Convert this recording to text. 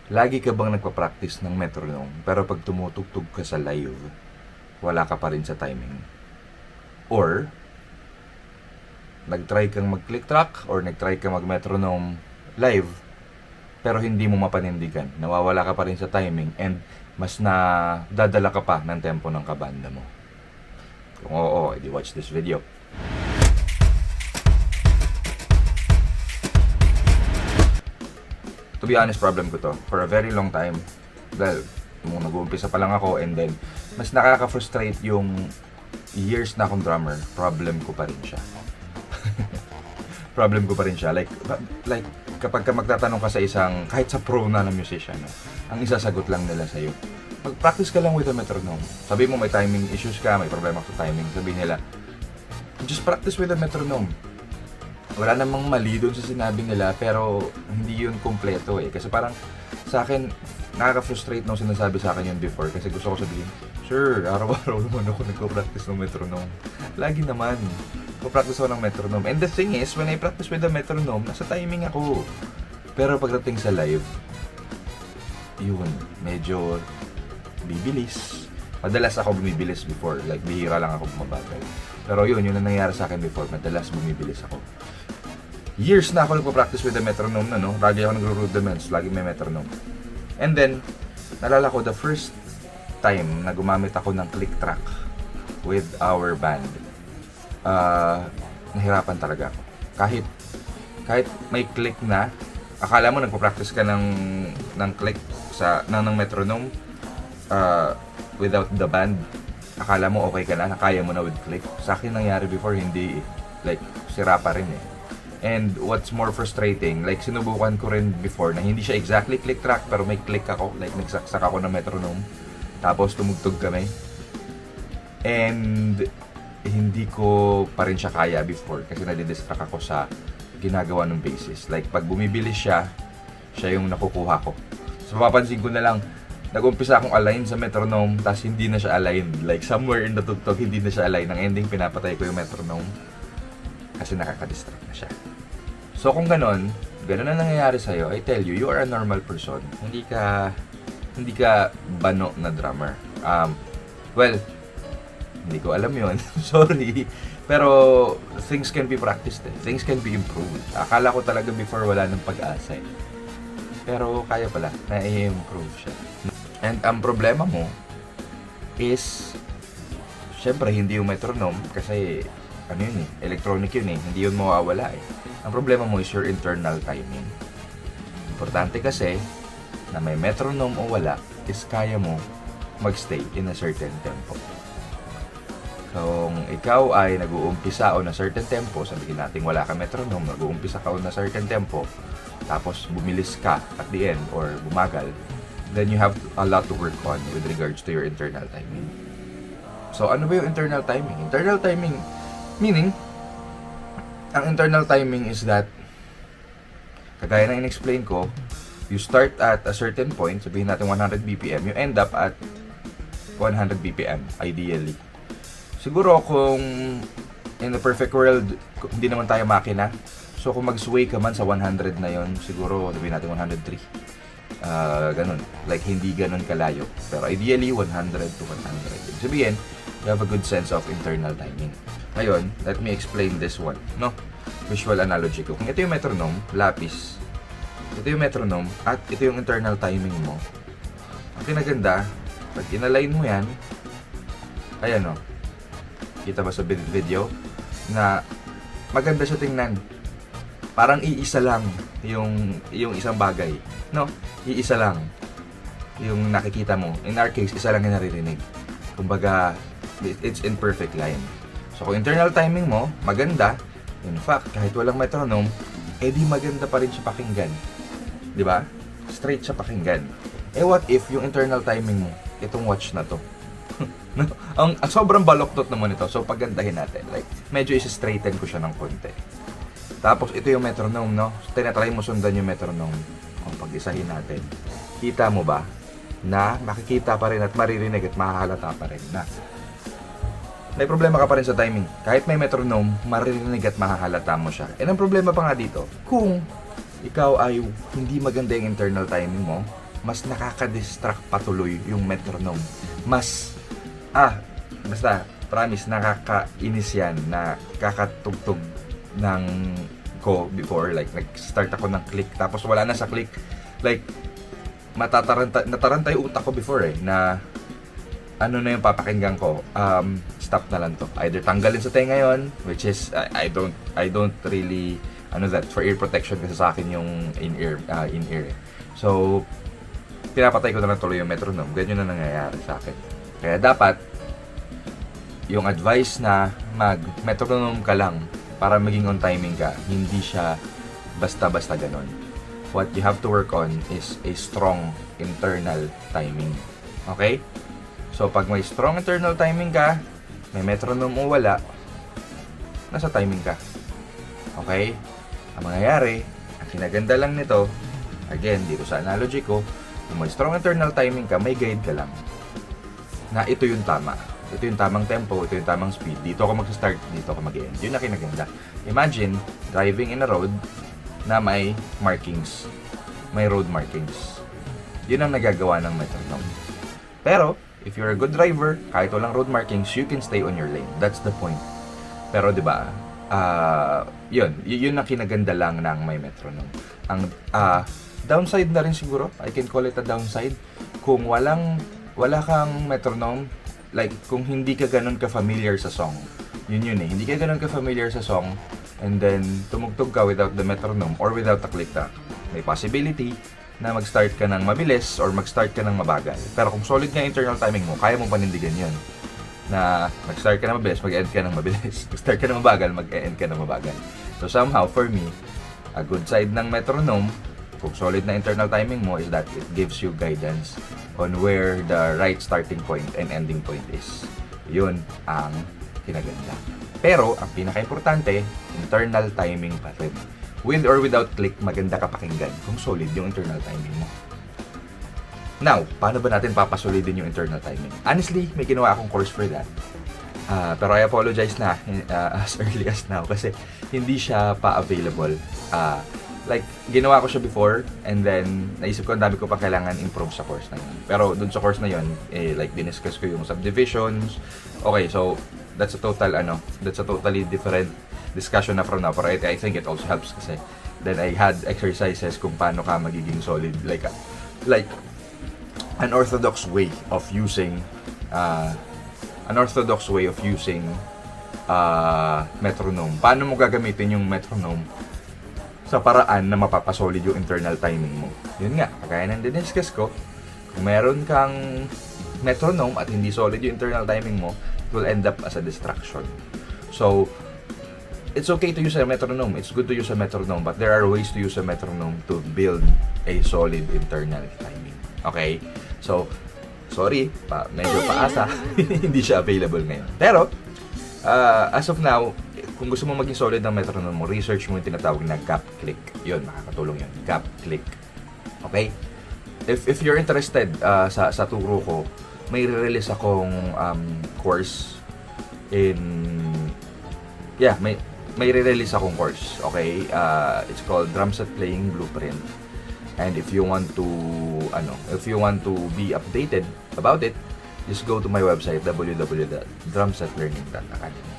Lagi ka bang nagpa-practice ng metronome pero pag tumutugtog ka sa live, wala ka pa rin sa timing? Or, nag-try kang mag-click track or nag-try kang mag-metronome live pero hindi mo mapanindigan, nawawala ka pa rin sa timing and mas na dadala ka pa ng tempo ng kabanda mo? Kung oo, edi watch this video. To be honest, problem ko to for a very long time. Dahil nung nag-uumpisa pa lang ako and then mas nakaka-frustrate yung years na akong drummer, problem ko pa rin siya. Problem ko pa rin siya. Like kapag ka magtatanong ka sa isang, kahit sa pro na musician, no, ang isasagot lang nila sa'yo, mag-practice ka lang with a metronome. Sabi mo may timing issues ka, may problema sa timing, sabi nila, just practice with a metronome. Wala namang mali doon sa sinabi nila, pero hindi yun kompleto eh. Kasi parang sa akin, nakaka-frustrate nung sinasabi sa akin yun before. Kasi gusto ko sabihin, sure, araw-araw naman ako nagko-practice ng metronome. Lagi naman, practice ako ng metronome. And the thing is, when I practice with the metronome, nasa timing ako. Pero pagdating sa live, yun, medyo bibilis. Madalas ako bumibilis before. Like, bihira lang ako bumabagal. Pero yun ang nangyayari sa akin before. Madalas bumibilis ako. Years na ako nagpa-practice with the metronome na, no? Lagi ako nagro-rudiments, lagi may metronome. And then, nalala ko, the first time na gumamit ako ng click track with our band, nahirapan talaga ako. Kahit may click na, akala mo nagpa-practice ka ng click ng metronome without the band. Akala mo okay ka na, kaya mo na with click. Sa akin nangyari before, hindi. Like, sira pa rin eh. And what's more frustrating, like sinubukan ko rin before na hindi siya exactly click track pero may click ako, like nagsaksak ako ng metronome. Tapos tumugtog kami. And hindi ko pa rin siya kaya before kasi nadidistract ako sa ginagawa ng bassist. Like pag bumibilis siya yung nakukuha ko. So mapapansin ko na lang, nag-umpisa akong align sa metronome tapos hindi na siya align. Like somewhere in the tugtog hindi na siya align. Ang ending pinapatay ko yung metronome kasi nakaka-distract na siya. So kung ganun na nangyayari sa'yo, I tell you, you are a normal person. Hindi ka bano na drummer. Well, hindi ko alam yun. Sorry. Pero things can be practiced eh. Things can be improved. Akala ko talaga before wala ng pag-asa eh. Pero kaya pala, na-improve siya. And ang problema mo is, syempre hindi yung metronome kasi ano yun eh, electronic yun eh, hindi yun mawawala eh. Ang problema mo is your internal timing. Importante kasi na may metronome o wala is kaya mo magstay in a certain tempo. Kung ikaw ay nag-uumpisa on a certain tempo, sabihin natin wala ka metronome, nag-uumpisa ka on a certain tempo, tapos bumilis ka at the end or bumagal, then you have a lot to work on with regards to your internal timing. So ano ba yung internal timing? Internal timing meaning, ang internal timing is that, kagaya na in-explain ko, you start at a certain point, sabihin natin 100 BPM, you end up at 100 BPM, ideally. Siguro kung in the perfect world, hindi naman tayo makina, so kung mag-sway ka man sa 100 na yon, siguro sabihin natin 103. Ganun. Like, hindi ganun kalayo. Pero ideally, 100 to 100. Sabihin, you have a good sense of internal timing. Ngayon, let me explain this one, no? Visual analogy ko. Kung ito yung metronome, lapis, ito yung metronome, at ito yung internal timing mo. Ang kinaganda, pag inalign mo yan, ayan o, kita ba sa video, na maganda siya tingnan. Parang iisa lang yung isang bagay, no? Iisa lang yung nakikita mo. In our case, isa lang yung naririnig. Kumbaga, it's in perfect line. So kung internal timing mo, maganda. In fact, kahit walang metronome, edi maganda pa rin siya pakinggan. Di ba? Straight siya pakinggan. Eh what if yung internal timing mo, itong watch na to? No? ang sobrang baloktot naman ito. So pagandahin natin. Like, medyo isa-straighten ko siya ng konti. Tapos ito yung metronome, no? Tinatry mo sundan yung metronome. Kung pag-isahin natin. Kita mo ba na makikita pa rin at maririnig at mahahalata pa rin na may problema ka pa rin sa timing. Kahit may metronome, maririnig at mahahalata mo siya. And ang problema pa nga dito, kung ikaw ay hindi maganda yung internal timing mo, mas nakaka-distract patuloy yung metronome. Basta, promise, nakakainis yan na kakatugtog ng ko before. Like, nag-start ako ng click, tapos wala na sa click. Like, nataranta yung utak ko before na ano na yung papakinggan ko, stop na lang to. Either tanggalin sa tenga yon, which is, I don't really, that, for ear protection kasi sa akin yung in-ear. So, pinapatay ko na lang tuloy yung metronome. Ganyan na nangyayari sa akin. Kaya dapat, yung advice na mag-metronome ka lang para maging on timing ka, hindi siya basta-basta ganon. What you have to work on is a strong internal timing. Okay? So, pag may strong internal timing ka, may metronome o wala, nasa timing ka. Okay? Ang mangyayari, ang kinaganda lang nito, again, dito sa analogy ko, kung may strong internal timing ka, may guide ka lang na ito yung tama. Ito yung tamang tempo, ito yung tamang speed. Dito ako mag-start, dito ako mag-end. Yun na kinaganda. Imagine, driving in a road na may markings. May road markings. Yun ang nagagawa ng metronome. Pero, if you're a good driver, kahit walang road markings, you can stay on your lane. That's the point. Pero, di ba, yun ang kinaganda lang ng may metronome. Ang downside na rin siguro, I can call it a downside, kung wala kang metronome, like, kung hindi ka ganun ka-familiar sa song. Yun eh. Hindi ka ganun ka-familiar sa song, and then, tumugtog ka without the metronome or without the click track. May possibility na mag-start ka ng mabilis or mag-start ka ng mabagal. Pero kung solid nga internal timing mo, kaya mong panindigan yun. Na mag-start ka ng mabilis, mag-end ka ng mabilis. Mag-start ka ng mabagal, mag-end ka ng mabagal. So somehow, for me, a good side ng metronome, kung solid na internal timing mo, is that it gives you guidance on where the right starting point and ending point is. Yun ang kinaganda. Pero, ang pinaka-importante, internal timing pa rin. With or without click, maganda ka pakinggan kung solid yung internal timing mo. Now, paano ba natin papasolidin yung internal timing? Honestly, may ginawa akong course for that. Pero I apologize na as early as now kasi hindi siya pa-available. Like, ginawa ko siya before and then naisip ko ang dami ko pa kailangan improve sa course na yun. Pero dun sa course na yun, like, diniscuss ko yung subdivisions. Okay, so, that's a totally different discussion na from now. Pero I think it also helps kasi then I had exercises kung paano ka magiging solid. Like an orthodox way of using metronome. Paano mo gagamitin yung metronome sa paraan na mapapasolid yung internal timing mo. Yun nga, kagaya ng diniscuss ko, kung meron kang metronome at hindi solid yung internal timing mo, it will end up as a distraction. So, it's okay to use a metronome. It's good to use a metronome, but there are ways to use a metronome to build a solid internal timing. Okay? So, sorry, medyo paasa, hindi siya available ngayon. Pero, as of now, kung gusto mo maging solid ng metronome mo, research mo yung tinatawag na gap click. Yun, makakatulong yun. Gap click. Okay? If you're interested sa turo ko, may re-release akong course may re-release akong course. Okay? It's called Drum Set Playing Blueprint. And if you want to be updated about it, just go to my website www.drumsetlearning.academy.